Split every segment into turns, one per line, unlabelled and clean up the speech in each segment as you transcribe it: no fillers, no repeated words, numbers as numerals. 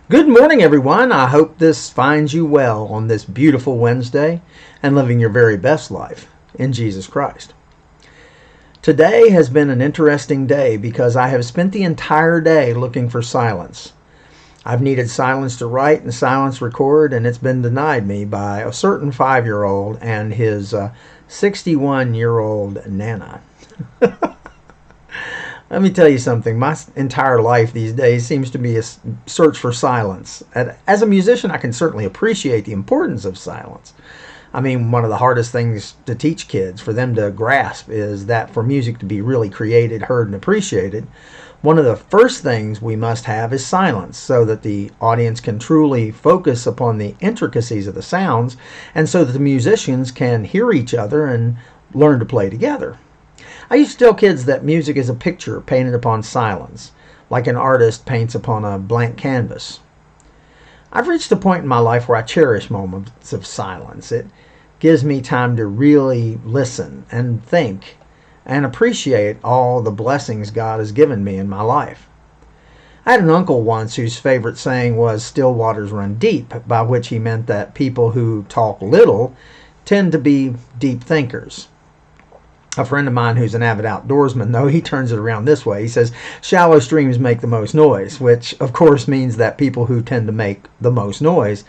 Good morning, everyone. I hope this finds you well on this beautiful Wednesday and living your very best life in Jesus Christ. Today has been an interesting day because I have spent the entire day looking for silence. I've needed silence to write and silence record, and it's been denied me by a certain 5-year-old and his 61-year-old Nana. Let me tell you something. My entire life these days seems to be a search for silence. As a musician, I can certainly appreciate the importance of silence. I mean, one of the hardest things to teach kids, for them to grasp, is that for music to be really created, heard, and appreciated, one of the first things we must have is silence so that the audience can truly focus upon the intricacies of the sounds and so that the musicians can hear each other and learn to play together. I used to tell kids that music is a picture painted upon silence, like an artist paints upon a blank canvas. I've reached a point in my life where I cherish moments of silence. It gives me time to really listen and think and appreciate all the blessings God has given me in my life. I had an uncle once whose favorite saying was, "Still waters run deep," by which he meant that people who talk little tend to be deep thinkers. A friend of mine who's an avid outdoorsman, though, he turns it around this way. He says, "Shallow streams make the most noise," which of course means that people who tend to make the most noise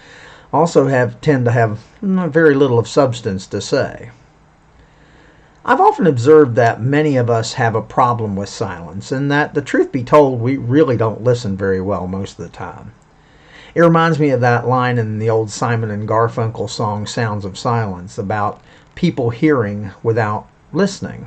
also tend to have very little of substance to say. I've often observed that many of us have a problem with silence, and that, the truth be told, we really don't listen very well most of the time. It reminds me of that line in the old Simon and Garfunkel song Sounds of Silence about people hearing without listening.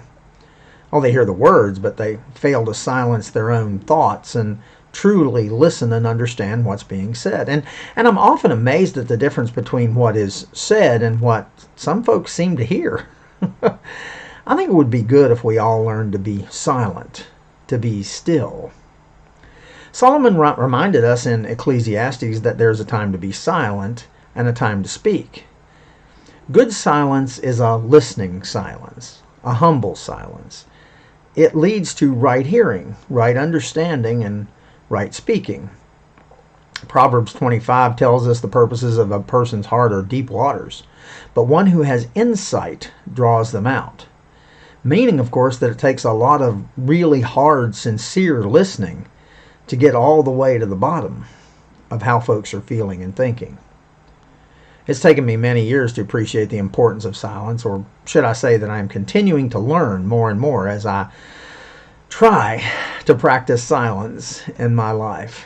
Oh, they hear the words, but they fail to silence their own thoughts and truly listen and understand what's being said. And I'm often amazed at the difference between what is said and what some folks seem to hear. I think it would be good if we all learned to be silent, to be still. Solomon reminded us in Ecclesiastes that there's a time to be silent and a time to speak. Good silence is a listening silence, a humble silence. It leads to right hearing, right understanding, and right speaking. Proverbs 25 tells us the purposes of a person's heart are deep waters, but one who has insight draws them out. Meaning, of course, that it takes a lot of really hard, sincere listening to get all the way to the bottom of how folks are feeling and thinking. It's taken me many years to appreciate the importance of silence, or should I say that I am continuing to learn more and more as I try to practice silence in my life.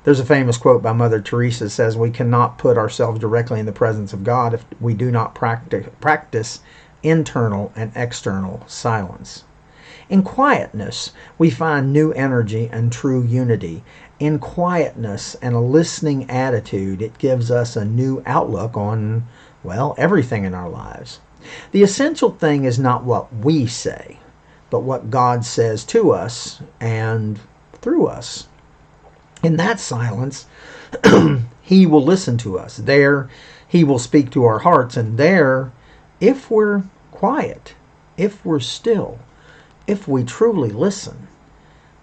There's a famous quote by Mother Teresa that says, "We cannot put ourselves directly in the presence of God if we do not practice internal and external silence." In quietness, we find new energy and true unity. In quietness and a listening attitude, it gives us a new outlook on, well, everything in our lives. The essential thing is not what we say, but what God says to us and through us. In that silence, He will listen to us. There, He will speak to our hearts. And there, if we're quiet, if we're still, if we truly listen,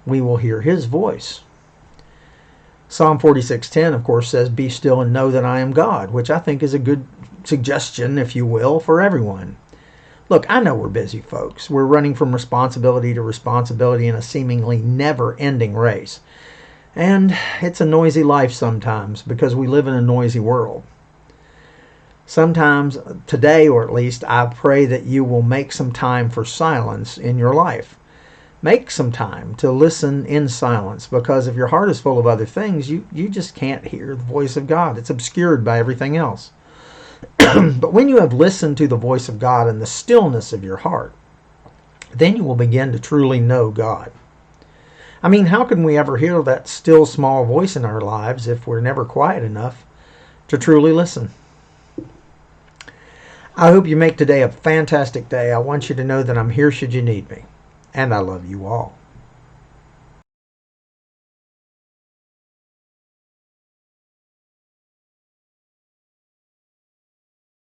we will hear His voice. Psalm 46:10, of course, says, "Be still and know that I am God," which I think is a good suggestion, if you will, for everyone. Look, I know we're busy folks. We're running from responsibility to responsibility in a seemingly never-ending race. And it's a noisy life sometimes because we live in a noisy world. Sometimes, today or at least, I pray that you will make some time for silence in your life. Make some time to listen in silence, because if your heart is full of other things, you just can't hear the voice of God. It's obscured by everything else. But when you have listened to the voice of God in the stillness of your heart, then you will begin to truly know God. I mean, how can we ever hear that still small voice in our lives if we're never quiet enough to truly listen? I hope you make today a fantastic day. I want you to know that I'm here should you need me. And I love you all.